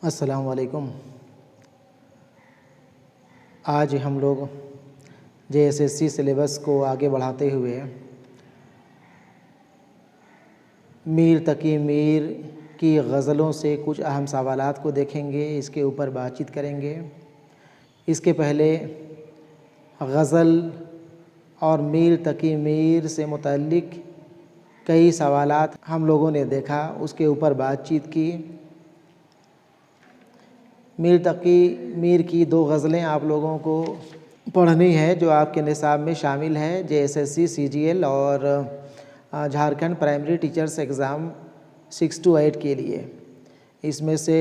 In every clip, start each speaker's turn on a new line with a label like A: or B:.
A: अस्सलाम वालेकुम। आज हम लोग JSSC सिलेबस को आगे बढ़ाते हुए मीर तकी मीर की गज़लों से कुछ अहम सवालात को देखेंगे, इसके ऊपर बातचीत करेंगे। इसके पहले गज़ल और मीर तकी मीर से मुतल्लिक़ कई सवालात हम लोगों ने देखा, उसके ऊपर बातचीत की। मीर तकी मीर की 2 गज़लें आप लोगों को पढ़नी है जो आपके निसाब में शामिल है JSSC CGL और Jharkhand primary teachers exam 6 to 8 के लिए। इसमें से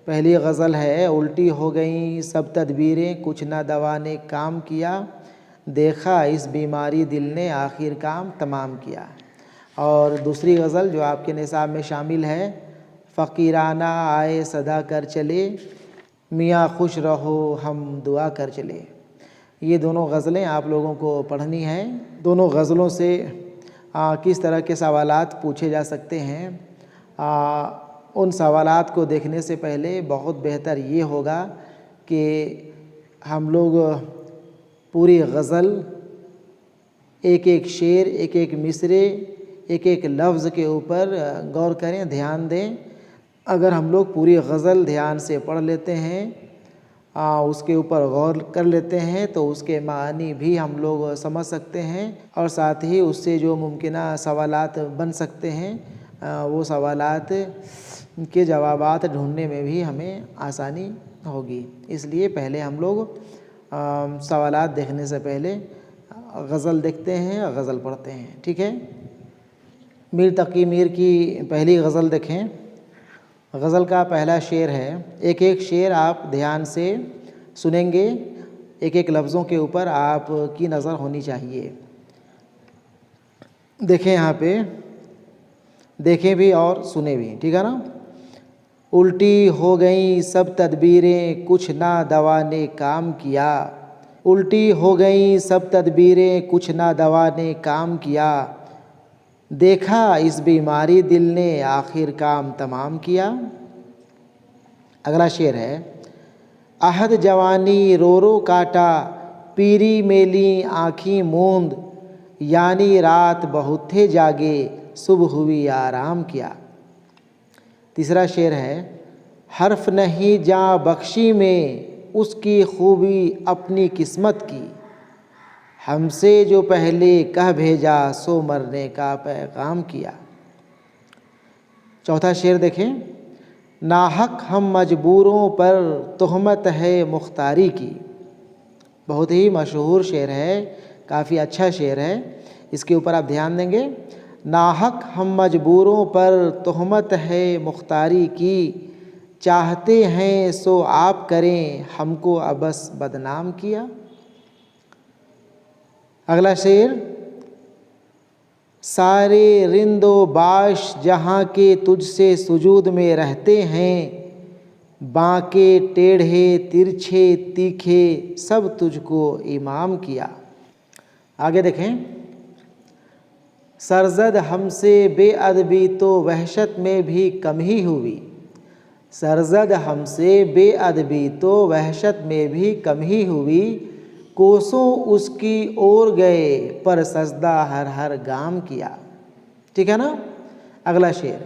A: पहली गज़ल है, उल्टी हो गई सब तदबीरें कुछ ना दवा ने काम किया, देखा इस बीमारी दिल ने आखिर काम तमाम किया। और दूसरी गज़ल जो आपके निसाब में शामिल है, फ़कीराना आए सदा कर चले, मियाँ खुश रहो हम दुआ कर चले। ये दोनों गज़लें आप लोगों को पढ़नी हैं। दोनों गज़लों से किस तरह के सवालात पूछे जा सकते हैं, उन सवालात को देखने से पहले बहुत बेहतर ये होगा कि हम लोग पूरी गज़ल, एक एक शेर, एक एक मिसरे, एक एक लफ्ज़ के ऊपर गौर करें, ध्यान दें। अगर हम लोग पूरी गज़ल ध्यान से पढ़ लेते हैं, उसके ऊपर गौर कर लेते हैं, तो उसके मानी भी हम लोग समझ सकते हैं और साथ ही उससे जो मुमकिना सवालात बन सकते हैं, वो सवालात के जवाबात ढूंढने में भी हमें आसानी होगी। इसलिए पहले हम लोग सवालात देखने से पहले गज़ल देखते हैं, गज़ल पढ़ते हैं। ठीक है। मीर तकी मीर की पहली गज़ल देखें। गज़ल का पहला शेर है, एक एक शेर आप ध्यान से सुनेंगे, एक एक लफ्ज़ों के ऊपर आपकी नज़र होनी चाहिए। देखें, यहाँ पे देखें भी और सुने भी, ठीक है ना। उल्टी हो गई सब तदबीरें कुछ ना दवा ने काम किया, उल्टी हो गई सब तदबीरें कुछ ना दवा ने काम किया, देखा इस बीमारी दिल ने आखिर काम तमाम किया। अगला शेर है, अहद जवानी रो रो काटा, पीरी मेली आँखी मूंद, यानी रात बहुत थे जागे सुबह हुई आराम किया। तीसरा शेर है, हर्फ नहीं जा बख्शी में उसकी खूबी अपनी किस्मत की, हमसे जो पहले कह भेजा सो मरने का पैगाम किया। चौथा शेर देखें, नाहक हम मजबूरों पर तोहमत है मुख्तारी की। बहुत ही मशहूर शेर है, काफ़ी अच्छा शेर है, इसके ऊपर आप ध्यान देंगे। नाहक हम मजबूरों पर तोहमत है मुख्तारी की, चाहते हैं सो आप करें हमको अबस बदनाम किया। अगला शेर, सारे रिंदो बाश जहाँ के तुझसे सुजूद में रहते हैं, बांके टेढ़े तिरछे तीखे सब तुझको इमाम किया। आगे देखें, सरजद हमसे बेअदबी तो वहशत में भी कम ही हुई, सरजद हमसे बेअदबी तो वहशत में भी कम ही हुई, कोसों उसकी ओर गए पर सजदा हर हर गाम किया। ठीक है ना। अगला शेर,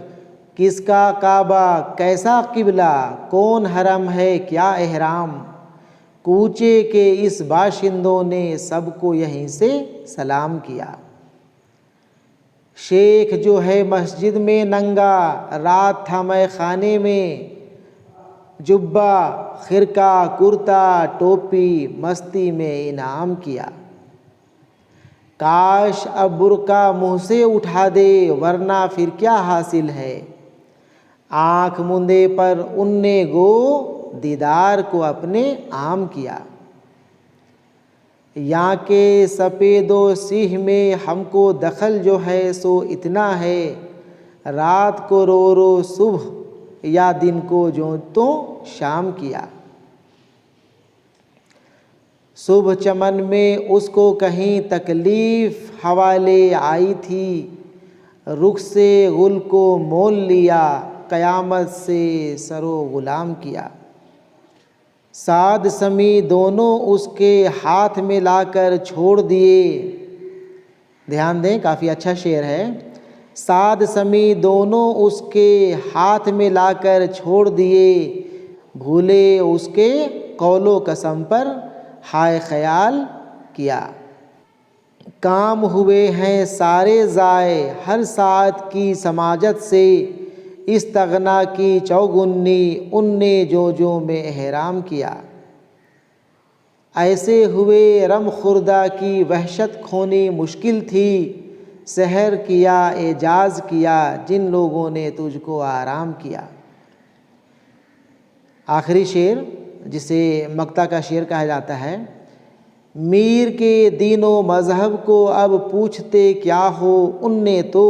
A: किसका काबा कैसा किबला, कौन हरम है क्या एहराम, कूचे के इस बाशिंदों ने सबको यहीं से सलाम किया। शेख जो है मस्जिद में नंगा, रात था मैं खाने में, जुब्बा खिरका कुर्ता टोपी मस्ती में इनाम किया। काश अब बुर्का मुँह से उठा दे वरना फिर क्या हासिल है, आँख मूंदे पर उनने गो दीदार को अपने आम किया। यहाँ के सफ़ेदो सिंह में हमको दखल जो है सो इतना है, रात को रो रो सुबह या दिन को जो तो शाम किया। सुबह चमन में उसको कहीं तकलीफ हवाले आई थी, रुख से गुल को मोल लिया क़यामत से सरो ग़ुलाम किया। साद समी दोनों उसके हाथ में लाकर छोड़ दिए। ध्यान दें, काफ़ी अच्छा शेर है। साद समी दोनों उसके हाथ में लाकर छोड़ दिए, भूले उसके कौलो कसम पर हाय ख्याल किया। काम हुए हैं सारे ज़ाए हर साथ की समाजत से, इस्तगना की चौगुन्नी उनने जो में एहराम किया। ऐसे हुए रम खुर्दा की वहशत खोनी मुश्किल थी, सहर किया एजाज़ किया जिन लोगों ने तुझको आराम किया। आखिरी शेर, जिसे मक्ता का शेर कहा जाता है। मीर के दीनों मज़हब को अब पूछते क्या हो उनने तो,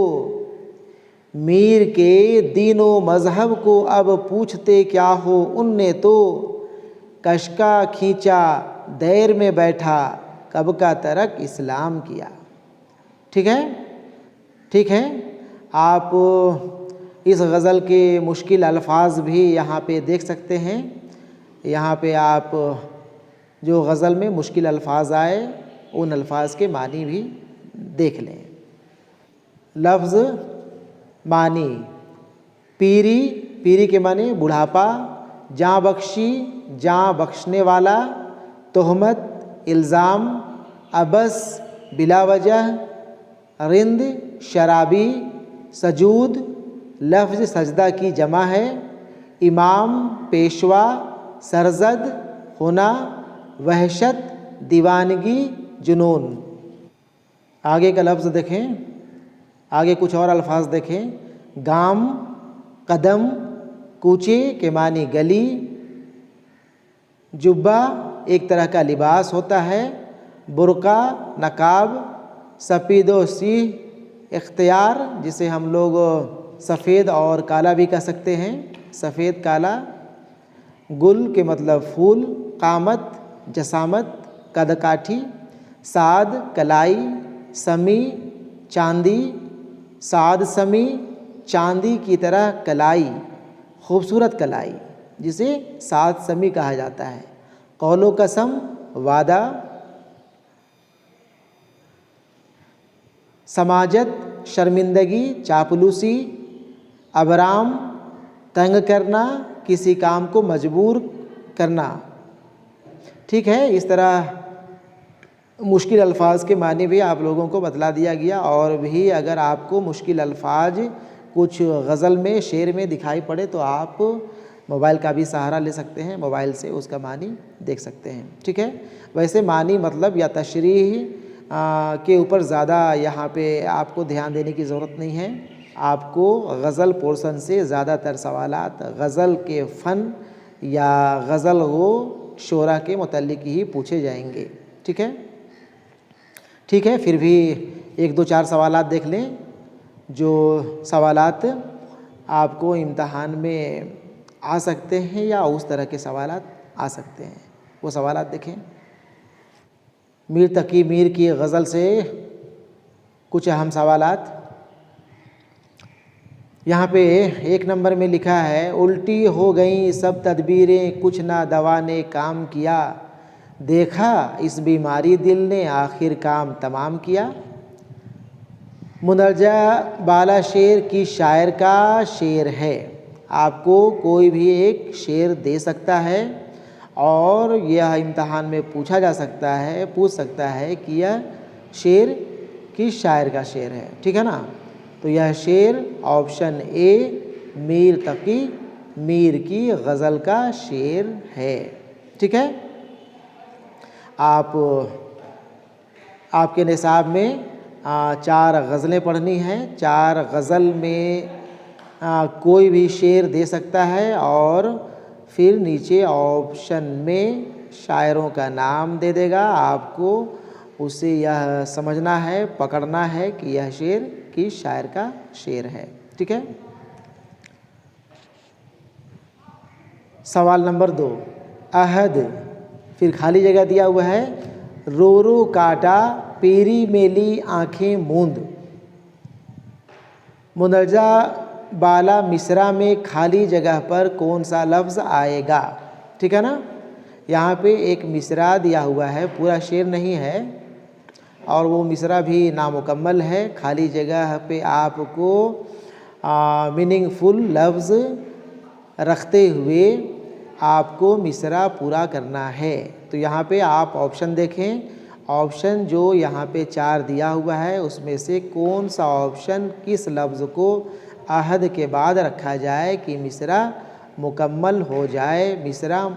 A: मीर के दीनों मज़हब को अब पूछते क्या हो उनने तो, कशका खींचा दैर में बैठा कब का तरक इस्लाम किया। ठीक है, ठीक है। आप इस गज़ल के मुश्किल अल्फाज भी यहाँ पे देख सकते हैं। यहाँ पे आप जो गज़ल में मुश्किल अल्फाज आए उन अल्फाज के मानी भी देख लें। लफ्ज़ मानी, पीरी, पीरी के माने बुढ़ापा, जाँ बख्शी, जाँ बख्शने वाला, तोहमत, इल्ज़ाम, अबस, बिला वजह, रिंद, शराबी, सजूद, लफ्ज़ सजदा की जमा है, इमाम, पेशवा, सरजद, होना, वहशत, दीवानगी, जुनून। आगे का लफ्ज़ देखें, आगे कुछ और अल्फाज देखें। गाम, कदम, कूचे के मानी गली, जुब्बा एक तरह का लिबास होता है, बुर्का, नकाब, सफ़ीदो सीह इख्तियार, जिसे हम लोग सफ़ेद और काला भी कह सकते हैं, सफ़ेद काला, गुल के मतलब फूल, कामत जसामत, कदकाठी, साद कलाई, समी चांदी, साद समी चांदी की तरह कलाई, खूबसूरत कलाई, जिसे साद समी कहा जाता है। कौलो कसम वादा, समाजत शर्मिंदगी चापलूसी, अबराम तंग करना, किसी काम को मजबूर करना। ठीक है, इस तरह मुश्किल अल्फाज के माने भी आप लोगों को बतला दिया गया। और भी अगर आपको मुश्किल अल्फाज कुछ गज़ल में शेर में दिखाई पड़े तो आप मोबाइल का भी सहारा ले सकते हैं, मोबाइल से उसका मानी देख सकते हैं। ठीक है, वैसे मानी मतलब या तशरीह के ऊपर ज़्यादा यहाँ पे आपको ध्यान देने की ज़रूरत नहीं है। आपको गज़ल पोर्शन से ज़्यादातर सवालात गज़ल के फ़न या गज़ल वो शोरा के मुतल्लिक़ ही पूछे जाएंगे। ठीक है, ठीक है। फिर भी एक दो चार सवालात देख लें, जो सवालात आपको इम्तहान में आ सकते हैं या उस तरह के सवालात आ सकते हैं। वो सवालात देखें। मीर तकी मीर की गज़ल से कुछ अहम सवालात। यहाँ पे एक नंबर में लिखा है, उल्टी हो गई सब तदबीरें कुछ ना दवा ने काम किया, देखा इस बीमारी दिल ने आखिर काम तमाम किया। मुंदरजा बाला शेर की शायर का शेर है। आपको कोई भी एक शेर दे सकता है और यह इम्तहान में पूछ सकता है कि यह शेर किस शायर का शेर है। ठीक है ना। तो यह शेर ऑप्शन ए मीर तकी मीर की गज़ल का शेर है। ठीक है। आपके निसाब में 4 गज़लें पढ़नी हैं। 4 गज़ल में कोई भी शेर दे सकता है और फिर नीचे ऑप्शन में शायरों का नाम दे देगा। आपको उसे यह समझना है, पकड़ना है कि यह शेर किस शायर का शेर है। ठीक है। सवाल नंबर 2, अहद, फिर खाली जगह दिया हुआ है, रो रो काटा पीरी मेली आँखें मूंद। मुंदरजा बाला मिसरा में खाली जगह पर कौन सा लफ्ज़ आएगा। ठीक है ना, यहाँ पे एक मिसरा दिया हुआ है, पूरा शेर नहीं है और वो मिसरा भी नामुकम्मल है। खाली जगह पे आपको मीनिंगफुल लफ्ज़ रखते हुए आपको मिसरा पूरा करना है। तो यहाँ पे आप ऑप्शन देखें, ऑप्शन जो यहाँ पे 4 दिया हुआ है उसमें से कौन सा ऑप्शन किस लफ्ज़ को अहद के बाद रखा जाए कि मिसरा मुकम्मल हो जाए, मिसरा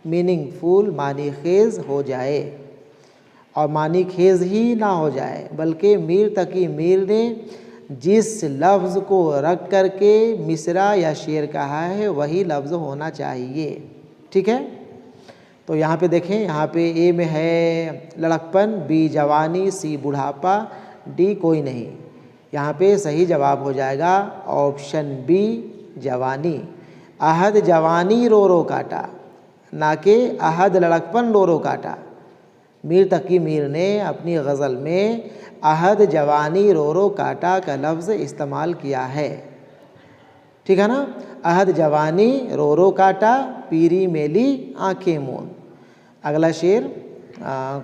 A: मीनिंगफुल मानी खेज़ हो जाए। और मानी खेज़ ही ना हो जाए बल्कि मीर तकी मीर ने जिस लफ्ज़ को रख कर के मिसरा या शेर कहा है वही लफ्ज़ होना चाहिए। ठीक है, तो यहाँ पे देखें, यहाँ पे ए में है लड़कपन, बी जवानी, सी बुढ़ापा, डी कोई नहीं। यहाँ पे सही जवाब हो जाएगा ऑप्शन बी जवानी। अहद जवानी रो रो काटा, ना कि अहद लड़कपन रो रो काटा। मीर तकी मीर ने अपनी गज़ल में अहद जवानी रो रो काटा का लफ्ज़ इस्तेमाल किया है। ठीक है ना, अहद जवानी रो रो काटा, पीरी मेली आंखें मूंद। अगला शेर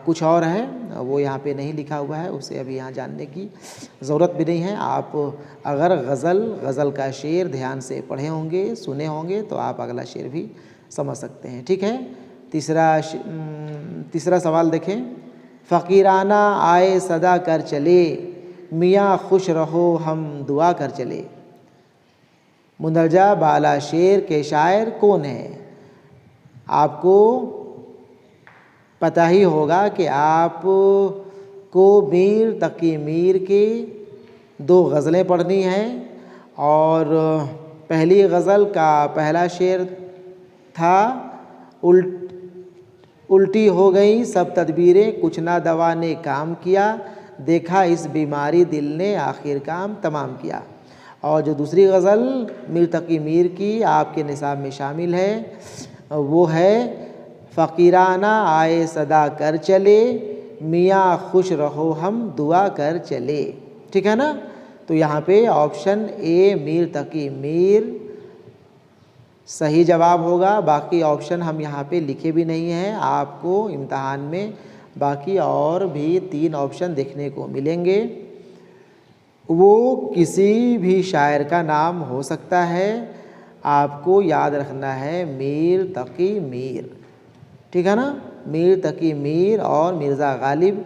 A: कुछ और है, वो यहाँ पे नहीं लिखा हुआ है, उसे अभी यहाँ जानने की ज़रूरत भी नहीं है। आप अगर गज़ल का शेर ध्यान से पढ़े होंगे, सुने होंगे तो आप अगला शेर भी समझ सकते हैं। ठीक है, तीसरा सवाल देखें। फ़कीराना आए सदा कर चले, मियाँ खुश रहो हम दुआ कर चले। मुंदरजा बाला शेर के शायर कौन है? आपको पता ही होगा कि आप को मीर तकी मीर की 2 गज़लें पढ़नी हैं और पहली गज़ल का पहला शेर था उल्टी हो गई सब तदबीरें कुछ ना दवा ने काम किया, देखा इस बीमारी दिल ने आखिर काम तमाम किया। और जो दूसरी गज़ल मीर तकी मीर की आपके निसाब में शामिल है वो है फ़कीराना आए सदा कर चले, मियाँ खुश रहो हम दुआ कर चले। ठीक है ना, तो यहाँ पे ऑप्शन ए मीर तकी मीर सही जवाब होगा। बाकी ऑप्शन हम यहाँ पे लिखे भी नहीं हैं, आपको इम्तहान में बाकी और भी 3 ऑप्शन देखने को मिलेंगे। वो किसी भी शायर का नाम हो सकता है, आपको याद रखना है मीर तकी मीर। ठीक है ना, मीर तकी मीर और मिर्ज़ा गालिब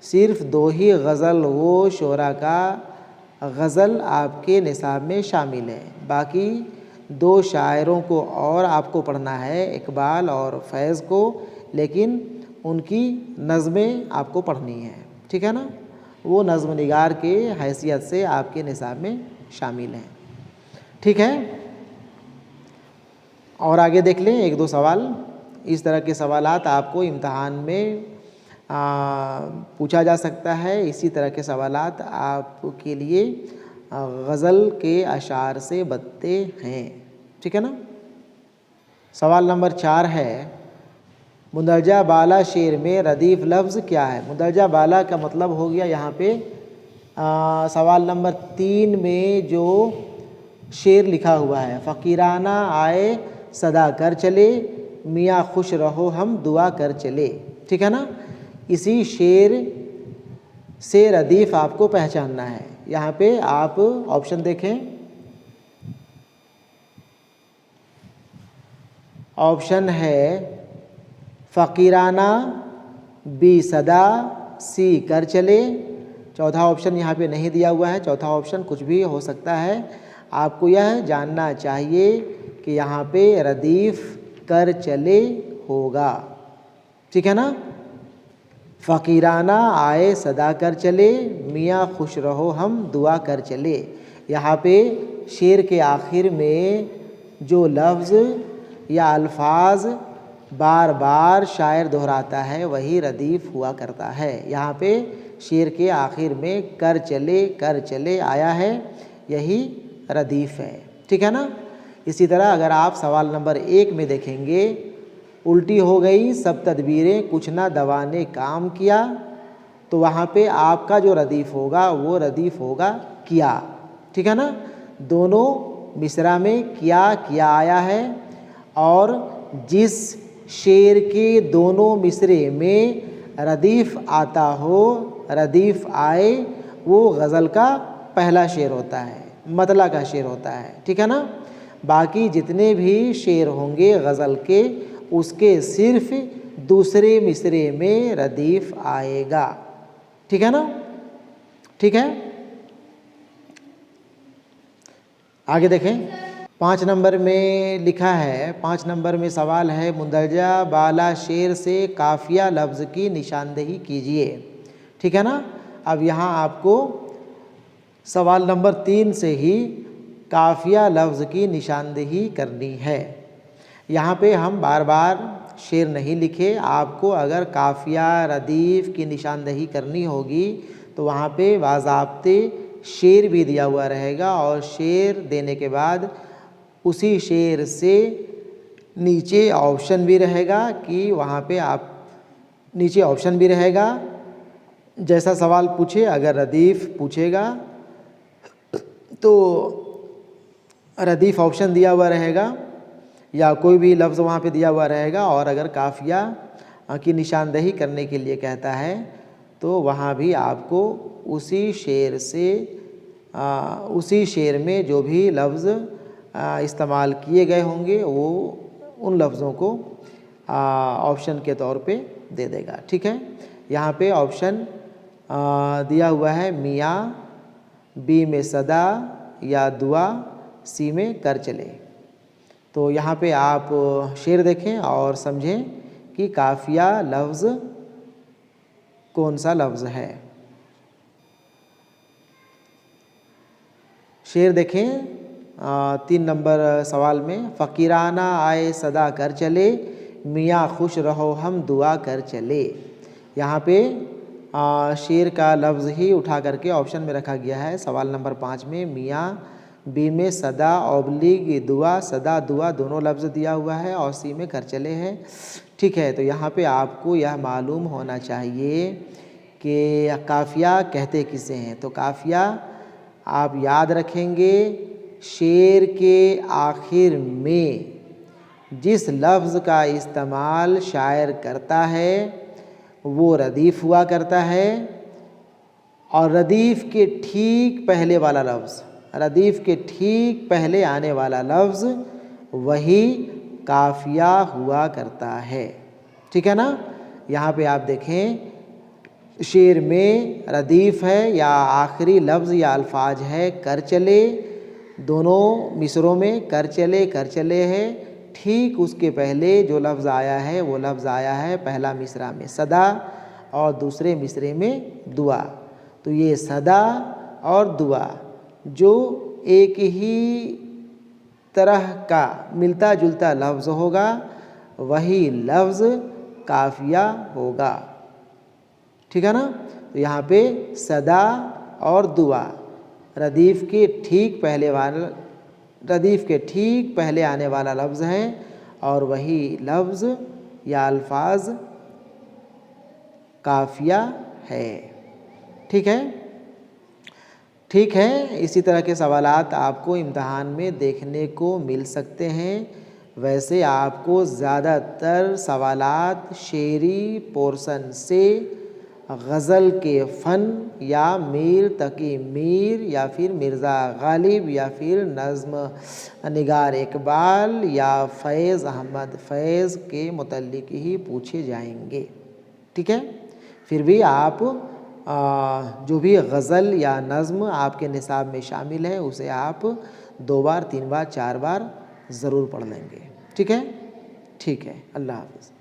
A: सिर्फ़ 2 ही गज़ल वो शोरा का गज़ल आपके निसाब में शामिल है। बाकी 2 शायरों को और आपको पढ़ना है, इकबाल और फैज़ को, लेकिन उनकी नज़में आपको पढ़नी है। ठीक है ना, वो नज़्म निगार के हैसियत से आपके निसाब में शामिल हैं। ठीक है, और आगे देख लें 1-2 सवाल। इस तरह के सवालात आपको इम्तहान में पूछा जा सकता है। इसी तरह के सवालात आपके लिए गज़ल के अशार से बनते हैं। ठीक है ना, सवाल नंबर 4 है मुंदरजा बाला शेर में रदीफ़ लफ्ज़ क्या है? मुंदरजा बाला का मतलब हो गया यहाँ पे सवाल नंबर 3 में जो शेर लिखा हुआ है, फ़कीराना आए सदा कर चले, मियाँ खुश रहो हम दुआ कर चले। ठीक है ना, इसी शेर से रदीफ़ आपको पहचानना है। यहाँ पे आप ऑप्शन देखें, ऑप्शन है फ़कीराना, बी सदा, सी कर चले। चौथा ऑप्शन यहाँ पे नहीं दिया हुआ है, चौथा ऑप्शन कुछ भी हो सकता है। आपको यह जानना चाहिए कि यहाँ पे रदीफ़ कर चले होगा। ठीक है ना, फ़कीराना आए सदा कर चले, मियाँ खुश रहो हम दुआ कर चले। यहाँ पे शेर के आखिर में जो लफ्ज़ या अल्फाज बार बार शायर दोहराता है वही रदीफ़ हुआ करता है। यहाँ पे शेर के आखिर में कर चले आया है, यही रदीफ़ है। ठीक है ना, इसी तरह अगर आप सवाल नंबर 1 में देखेंगे, उल्टी हो गई सब तदबीरें कुछ ना दवा ने काम किया, तो वहाँ पे आपका जो रदीफ़ होगा वो रदीफ़ होगा किया। ठीक है ना, दोनों मिसरा में क्या किया आया है और जिस शेर के दोनों मिसरे में रदीफ़ आता हो, रदीफ़ आए, वो गज़ल का पहला शेर होता है, मतला का शेर होता है। ठीक है ना। बाकी जितने भी शेर होंगे गज़ल के, उसके सिर्फ दूसरे मिसरे में रदीफ़ आएगा। ठीक है ना। ठीक है, आगे देखें। 5 नंबर में लिखा है, 5 नंबर में सवाल है, मुंदरजा बाला शेर से काफ़िया लफ्ज़ की निशानदेही कीजिए। ठीक है ना। अब यहाँ आपको सवाल नंबर 3 से ही काफ़िया लफ्ज़ की निशानदेही करनी है। यहाँ पे हम बार बार शेर नहीं लिखे। आपको अगर काफ़िया रदीफ़ की निशानदेही करनी होगी तो वहाँ पे बाज़ाब्ते शेर भी दिया हुआ रहेगा और शेर देने के बाद उसी शेर से नीचे ऑप्शन भी रहेगा कि वहाँ पे आप नीचे ऑप्शन भी रहेगा। जैसा सवाल पूछे, अगर रदीफ़ पूछेगा तो रदीफ़ ऑप्शन दिया हुआ रहेगा या कोई भी लफ्ज़ वहाँ पे दिया हुआ रहेगा, और अगर काफ़िया की निशानदेही करने के लिए कहता है तो वहाँ भी आपको उसी शेर से उसी शेर में जो भी लफ्ज़ इस्तेमाल किए गए होंगे वो उन लफ्ज़ों को ऑप्शन के तौर पे दे देगा। ठीक है। यहाँ पे ऑप्शन दिया हुआ है मियाँ, बी में सदा या दुआ, सी में कर चले। तो यहाँ पे आप शेर देखें और समझें कि काफ़िया लफ्ज़ कौन सा लफ्ज़ है। शेर देखें 3 नंबर सवाल में, फ़कीराना आए सदा कर चले, मियाँ खुश रहो हम दुआ कर चले। यहाँ पे शेर का लफ्ज़ ही उठा करके ऑप्शन में रखा गया है। सवाल नंबर 5 में मियाँ, बी में सदा ऑब्लिग दुआ, सदा दुआ दोनों लफ्ज़ दिया हुआ है और सी में कर चले हैं। ठीक है। तो यहाँ पे आपको यह मालूम होना चाहिए कि काफ़िया कहते किसे हैं। तो काफ़िया आप याद रखेंगे, शेर के आखिर में जिस लफ्ज़ का इस्तेमाल शायर करता है वो रदीफ़ हुआ करता है, और रदीफ़ के ठीक पहले वाला लफ्ज़, रदीफ़ के ठीक पहले आने वाला लफ्ज़ वही काफ़िया हुआ करता है। ठीक है ना। यहाँ पे आप देखें, शेर में रदीफ़ है या आखिरी लफ्ज़ या अल्फाज है कर चले, दोनों मिसरों में कर चले है। ठीक उसके पहले जो लफ्ज़ आया है वो लफ्ज़ आया है पहला मिसरा में सदा और दूसरे मिसरे में दुआ। तो ये सदा और दुआ जो एक ही तरह का मिलता जुलता लफ्ज़ होगा वही लफ्ज़ काफ़िया होगा। ठीक है ना। तो यहाँ पे सदा और दुआ रदीफ़ के ठीक पहले आने वाला लफ्ज़ है और वही लफ्ज़ या अल्फाज काफ़िया है। ठीक है। ठीक है। इसी तरह के सवालात आपको इम्तहान में देखने को मिल सकते हैं। वैसे आपको ज़्यादातर सवालात शेरी पोर्शन से गज़ल के फ़न या मीर तकी मीर या फिर मिर्ज़ा गालिब या फिर नज़्म निगार इकबाल या फैज़ अहमद फैज़ के मुतल्लिक़ ही पूछे जाएंगे। ठीक है। फिर भी आप जो भी गज़ल या नज़्म आपके निसाब में शामिल है उसे आप 2 बार 3 बार 4 बार ज़रूर पढ़ लेंगे। ठीक है। ठीक है। अल्लाह हाफ़िज़।